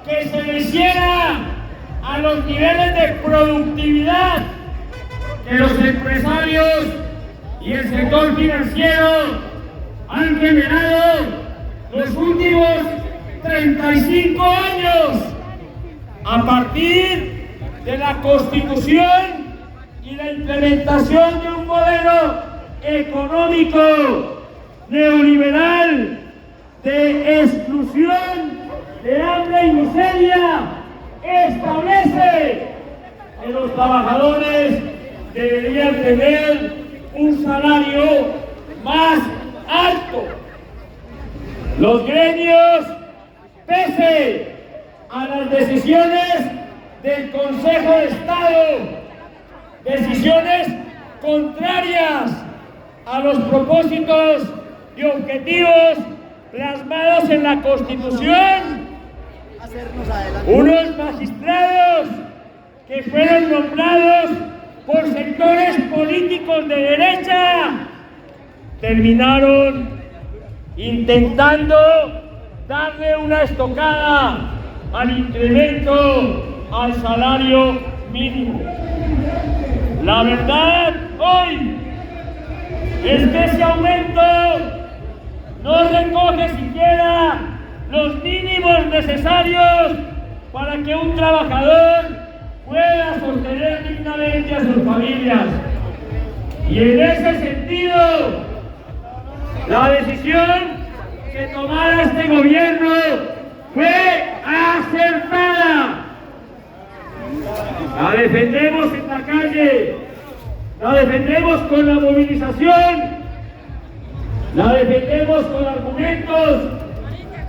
que se le hiciera a los niveles de productividad que los empresarios y el sector financiero han generado los últimos 35 años a partir de la Constitución y la implementación de un modelo económico neoliberal de exclusión, de hambre y miseria. Establece que los trabajadores deberían tener un salario más alto. Los gremios, pese a las decisiones del Consejo de Estado, decisiones contrarias a los propósitos y objetivos plasmados en la Constitución, unos magistrados que fueron nombrados por sectores políticos de derecha terminaron intentando darle una estocada al incremento al salario mínimo. La verdad hoy es que ese aumento no recoge siquiera los mínimos necesarios para que un trabajador pueda sostener dignamente a sus familias. Y en ese sentido, la decisión que tomara este gobierno fue acertada. La defendemos en la calle, la defendemos con la movilización, la defendemos con argumentos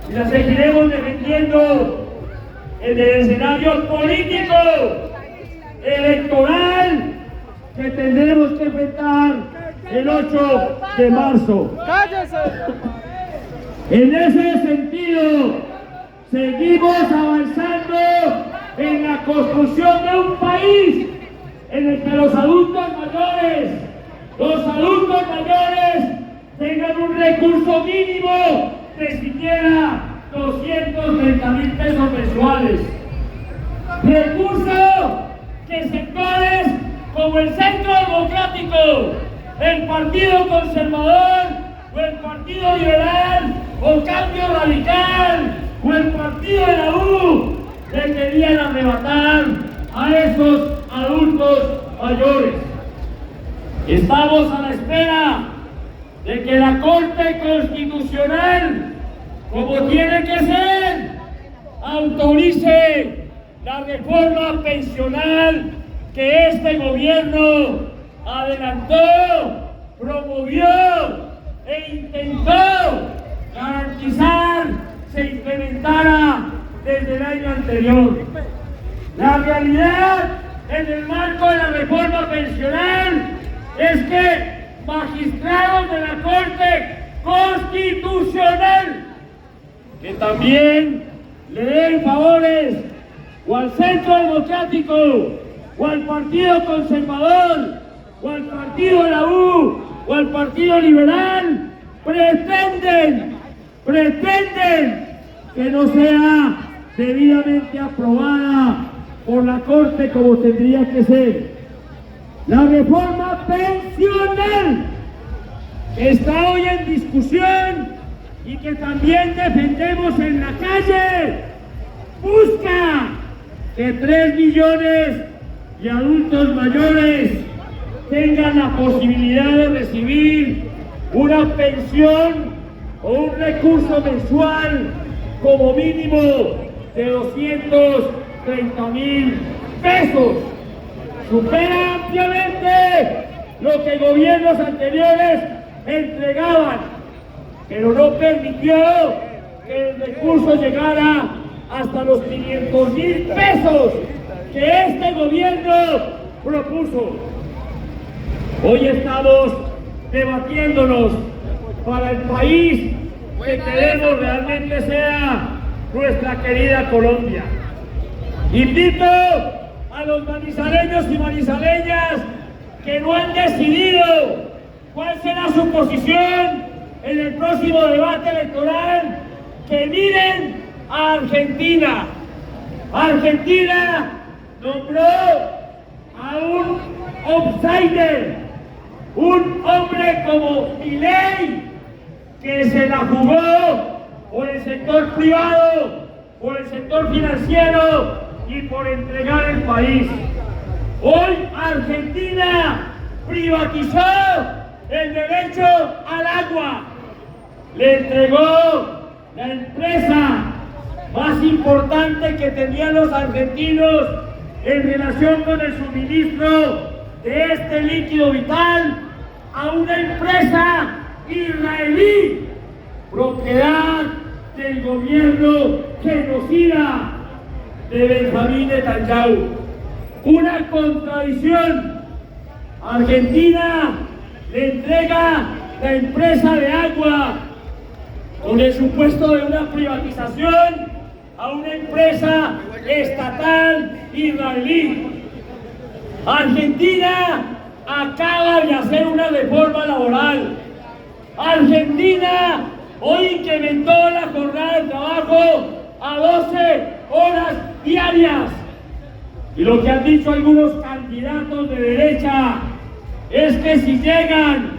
y la seguiremos defendiendo en el escenario político, electoral, que tendremos que enfrentar el 8 de marzo. ¡Cállese! En ese sentido, seguimos avanzando en la construcción de un país en el que los adultos mayores tengan un recurso mínimo de siquiera 230,000 pesos mensuales. Recurso que sectores como el Centro Democrático, el Partido Conservador o el Partido Liberal o Cambio Radical o el Partido de la U le querían arrebatar a esos adultos mayores. Estamos a la espera de que la Corte Constitucional, como tiene que ser, autorice la reforma pensional que este gobierno adelantó, promovió e intentó garantizar se implementara desde el año anterior. La realidad en el marco de la reforma pensional es que magistrados de la Corte Constitucional que también le den favores o al Centro Democrático o al Partido Conservador o al Partido de la U o al Partido Liberal, pretenden que no sea debidamente aprobada por la Corte como tendría que ser. La reforma pensional que está hoy en discusión y que también defendemos en la calle busca que 3 millones de adultos mayores tengan la posibilidad de recibir una pensión o un recurso mensual como mínimo de 230,000 pesos. Supera ampliamente lo que gobiernos anteriores entregaban, pero no permitió que el recurso llegara hasta los 500,000 pesos que este gobierno propuso. Hoy estamos debatiéndonos para el país que queremos realmente sea nuestra querida Colombia. Invito a los manizaleños y manizaleñas que no han decidido cuál será su posición en el próximo debate electoral, que miren a Argentina, Argentina nombró a un outsider, un hombre como Milei, que se la jugó por el sector privado, por el sector financiero y por entregar el país. Hoy Argentina privatizó el derecho al agua, le entregó la empresa más importante que tenían los argentinos en relación con el suministro de este líquido vital a una empresa israelí, propiedad del gobierno genocida de Benjamín Netanyahu. Una contradicción. Argentina le entrega la empresa de agua con el supuesto de una privatización a una empresa estatal israelí. Argentina acaba de hacer una reforma laboral. Argentina hoy incrementó la jornada de trabajo a 12 horas diarias. Y lo que han dicho algunos candidatos de derecha es que si llegan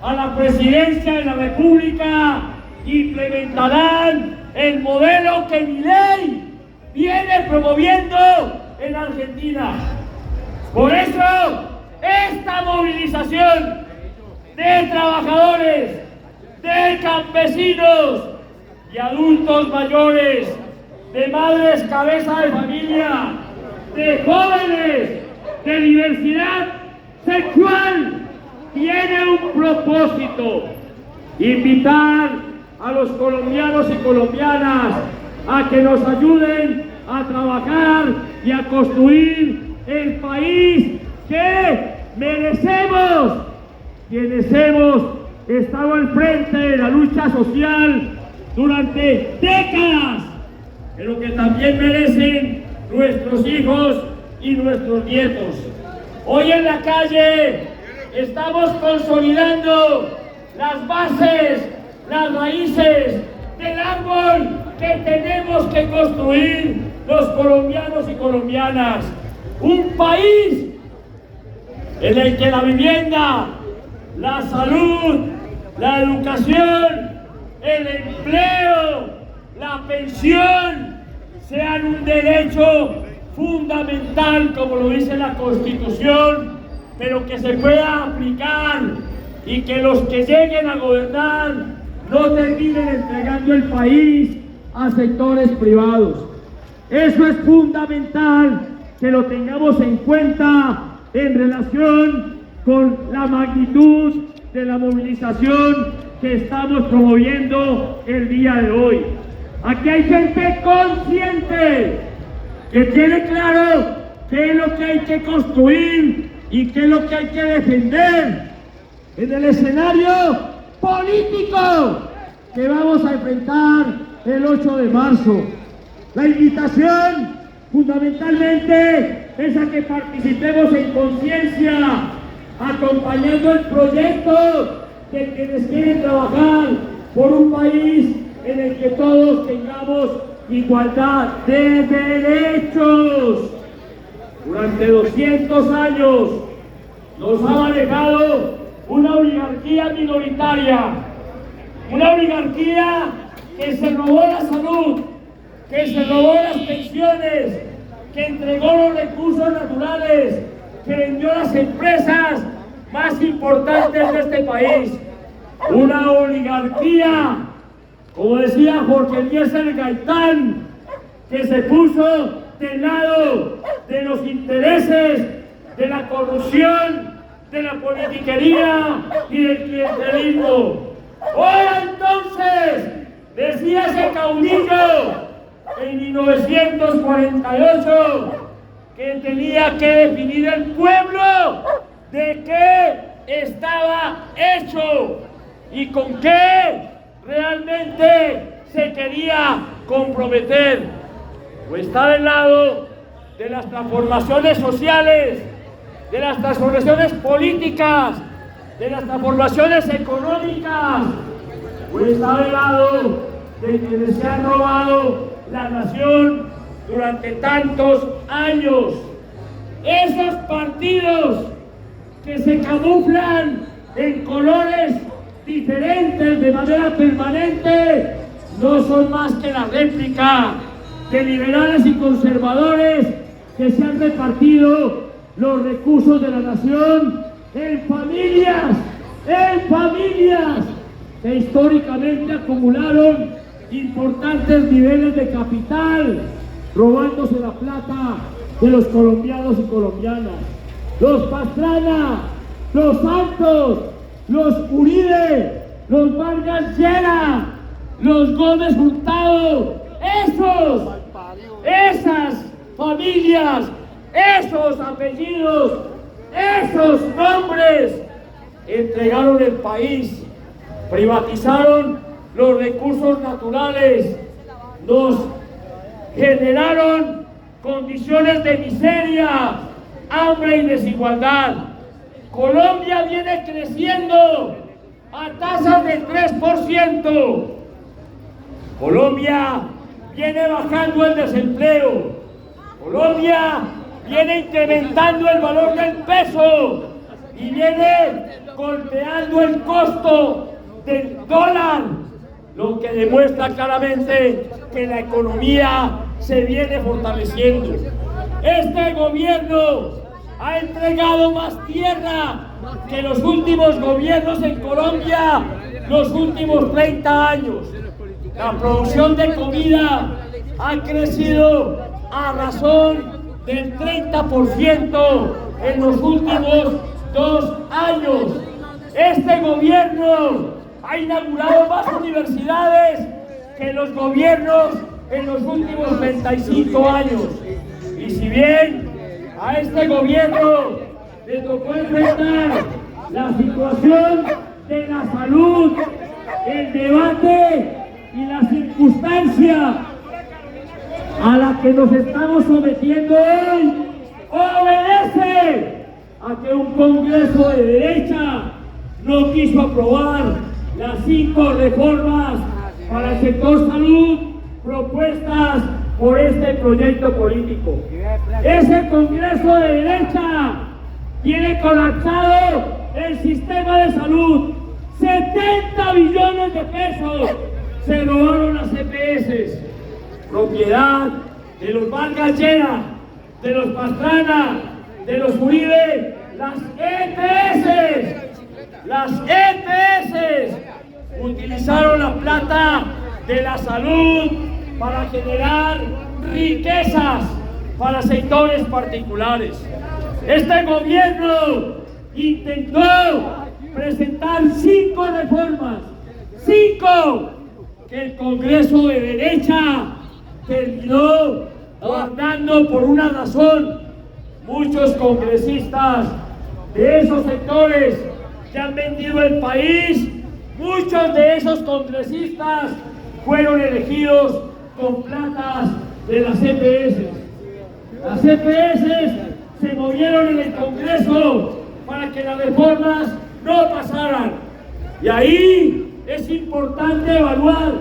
a la presidencia de la República, implementarán el modelo que Milei viene promoviendo en Argentina. Por eso, esta movilización de trabajadores, de campesinos y adultos mayores, de madres cabeza de familia, de jóvenes, de diversidad sexual, tiene un propósito: invitar a los colombianos y colombianas a que nos ayuden a trabajar y a construir el país que merecemos, quienes hemos estado al frente de la lucha social durante décadas, pero que también merecen nuestros hijos y nuestros nietos. Hoy en la calle estamos consolidando las bases, las raíces del árbol que tenemos que construir los colombianos y colombianas. Un país en el que la vivienda, la salud, la educación, el empleo, la pensión sean un derecho fundamental, como lo dice la Constitución, pero que se pueda aplicar y que los que lleguen a gobernar no terminen entregando el país a sectores privados. Eso es fundamental que lo tengamos en cuenta en relación con la magnitud de la movilización que estamos promoviendo el día de hoy. Aquí hay gente consciente que tiene claro qué es lo que hay que construir y qué es lo que hay que defender en el escenario político que vamos a enfrentar el 8 de marzo. La invitación fundamentalmente es a que participemos en conciencia, acompañando el proyecto de quienes quieren trabajar por un país en el que todos tengamos igualdad de derechos. Durante 200 años nos ha manejado una oligarquía minoritaria, una oligarquía que se robó la salud, que se robó las pensiones, que entregó los recursos naturales, que vendió las empresas más importantes de este país. Una oligarquía, como decía Jorge Eliezer Gaitán, que se puso del lado de los intereses, de la corrupción, de la politiquería y del clientelismo. Ahora entonces, decía ese caudillo en 1948, que tenía que definir el pueblo de qué estaba hecho y con qué realmente se quería comprometer. O está del lado de las transformaciones sociales, de las transformaciones políticas, de las transformaciones económicas, o está del lado de quienes se han robado la nación durante tantos años. Esos partidos que se camuflan en colores diferentes de manera permanente no son más que la réplica de liberales y conservadores que se han repartido los recursos de la nación en familias que históricamente acumularon importantes niveles de capital, robándose la plata de los colombianos y colombianas. Los Pastrana, los Santos, los Uribe, los Vargas Llera, los Gómez Hurtado, esas familias, esos apellidos, esos nombres, entregaron el país, privatizaron los recursos naturales, nos generaron condiciones de miseria, hambre y desigualdad. Colombia viene creciendo a tasas del 3%. Colombia viene bajando el desempleo. Colombia viene incrementando el valor del peso y viene golpeando el costo del dólar, lo que demuestra claramente que la economía se viene fortaleciendo. Este gobierno ha entregado más tierra que los últimos gobiernos en Colombia, los últimos 30 años. La producción de comida ha crecido a razón del 30% en los últimos 2 años. Este gobierno ha inaugurado más universidades que los gobiernos en los últimos 35 años. Y si bien a este gobierno le tocó enfrentar la situación de la salud, el debate y la circunstancia a la que nos estamos sometiendo hoy, obedece a que un Congreso de derecha no quiso aprobar las 5 reformas para el sector salud propuestas por este proyecto político. Ese Congreso de derecha tiene colapsado el sistema de salud. 70 billones de pesos se robaron las EPS, propiedad de los Vargas Llera, de los Pastrana, de los Uribe. Las EPS utilizaron la plata de la salud para generar riquezas para sectores particulares. Este gobierno intentó presentar 5 reformas, 5, que el Congreso de derecha terminó guardando por una razón. Muchos congresistas de esos sectores que han vendido el país, muchos de esos congresistas fueron elegidos con platas de las EPS. Las EPS se movieron en el Congreso para que las reformas no pasaran. Y ahí es importante evaluar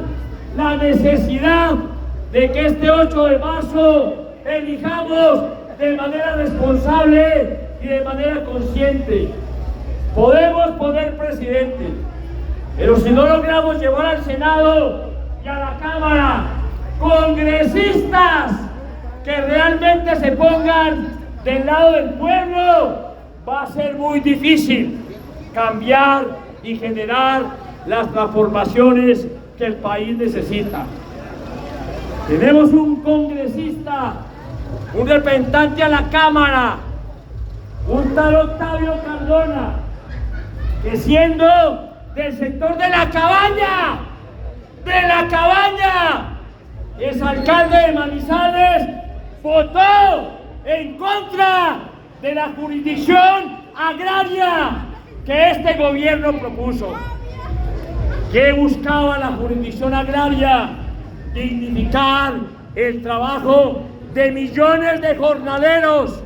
la necesidad de que este 8 de marzo elijamos de manera responsable y de manera consciente. Podemos poner presidente, pero si no logramos llevar al Senado y a la Cámara congresistas que realmente se pongan del lado del pueblo, va a ser muy difícil cambiar y generar las transformaciones que el país necesita. Tenemos un congresista, un representante a la Cámara, un tal Octavio Cardona, que siendo del sector de La Cabaña, es alcalde de Manizales, votó en contra de la jurisdicción agraria que este gobierno propuso. ¿Qué buscaba la jurisdicción agraria? Dignificar el trabajo de millones de jornaleros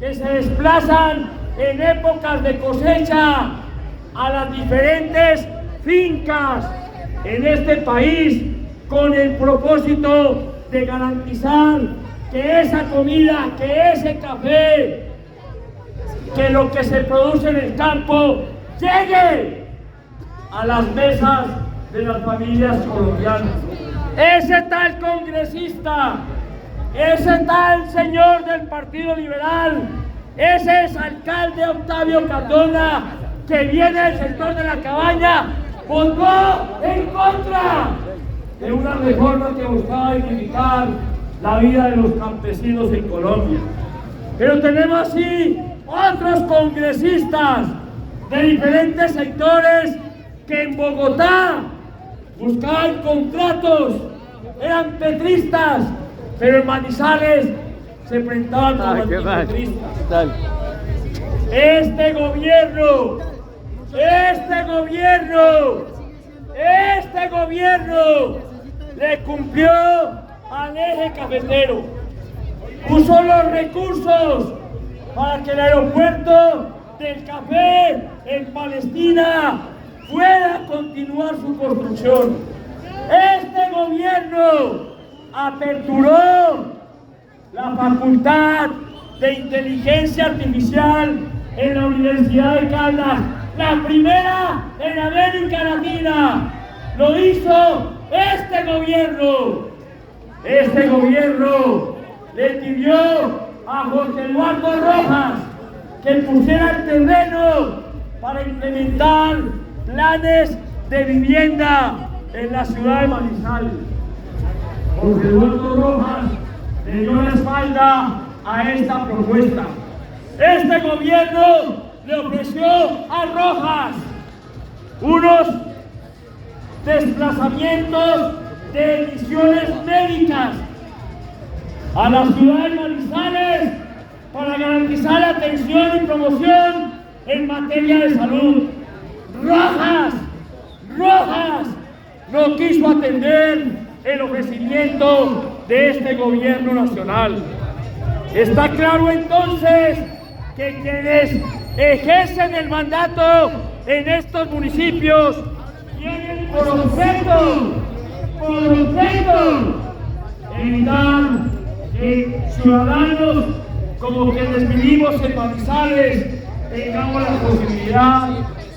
que se desplazan en épocas de cosecha a las diferentes fincas en este país con el propósito de garantizar que esa comida, que ese café, que lo que se produce en el campo llegue a las mesas de las familias colombianas. Ese tal congresista, ese tal señor del Partido Liberal, ese es alcalde Octavio Cardona, que viene del sector de la Cabaña, votó en contra de una reforma que buscaba dignificar la vida de los campesinos en Colombia. Pero tenemos así otros congresistas de diferentes sectores que en Bogotá buscaban contratos, eran petristas, pero en Manizales se presentaban como antipetristas. Este gobierno le cumplió al eje cafetero, puso los recursos para que el aeropuerto del café en Palestina pueda continuar su construcción. Este gobierno aperturó la facultad de inteligencia artificial en la Universidad de Caldas, la primera en América Latina. Lo hizo este gobierno. Este gobierno le pidió a José Eduardo Rojas que pusiera el terreno para implementar planes de vivienda en la ciudad de Manizales. José Eduardo Rojas le dio la espalda a esta propuesta. Este gobierno le ofreció a Rojas unos desplazamientos de misiones médicas a la ciudad de Manizales para garantizar la atención y promoción en materia de salud. Rojas no quiso atender el ofrecimiento de este gobierno nacional. Está claro entonces que quienes ejercen el mandato en estos municipios tienen por objeto evitar que ciudadanos como quienes vivimos en Manizales tengamos la posibilidad,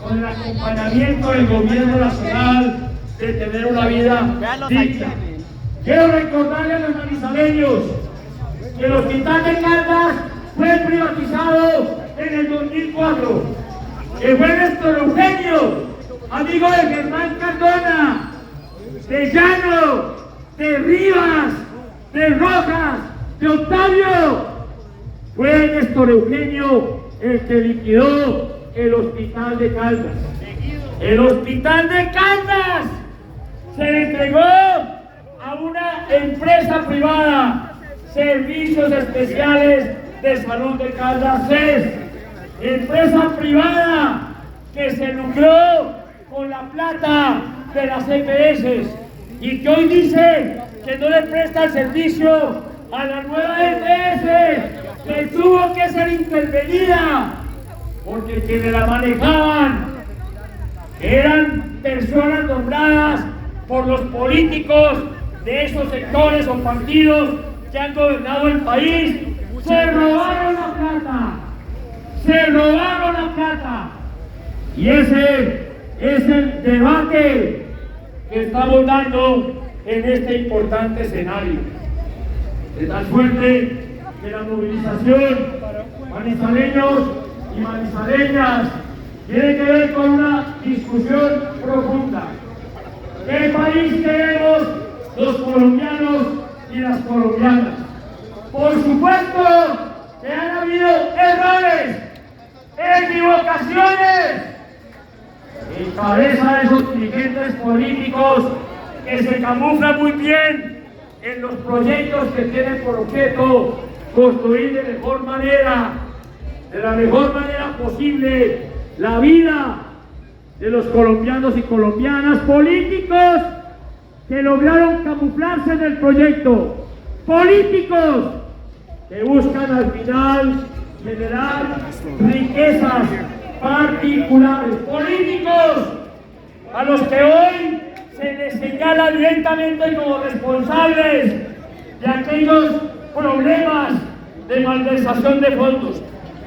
con el acompañamiento del gobierno nacional, de tener una vida digna. Quiero recordarle a los manizaleños que el hospital de Caldas fue privatizado en el 2004, que fue Néstor Eugenio, amigo de Germán Cardona, de Llano, de Rivas, de Rojas, de Octavio. Fue Néstor Eugenio el que liquidó el hospital de Caldas. El hospital de Caldas se le entregó a una empresa privada, Servicios Especiales de Salud de Caldas CES, empresa privada que se lucró con la plata de las EPS y que hoy dice que no le presta el servicio a la nueva EPS, que tuvo que ser intervenida porque quienes la manejaban eran personas nombradas por los políticos de esos sectores o partidos que han gobernado el país. Se robaron la plata. Y ese es el debate que estamos dando en este importante escenario. De tal suerte que la movilización, manizaleños y manizaleñas, tiene que ver con una discusión profunda. ¿Qué país queremos los colombianos y las colombianas? Por supuesto que han habido errores, equivocaciones, en cabeza de esos dirigentes políticos que se camuflan muy bien en los proyectos que tienen por objeto construir de la mejor manera posible la vida de los colombianos y colombianas, políticos que lograron camuflarse en el proyecto, políticos que buscan al final generar riquezas particulares, políticos a los que hoy se les señala directamente como responsables de aquellos problemas de malversación de fondos.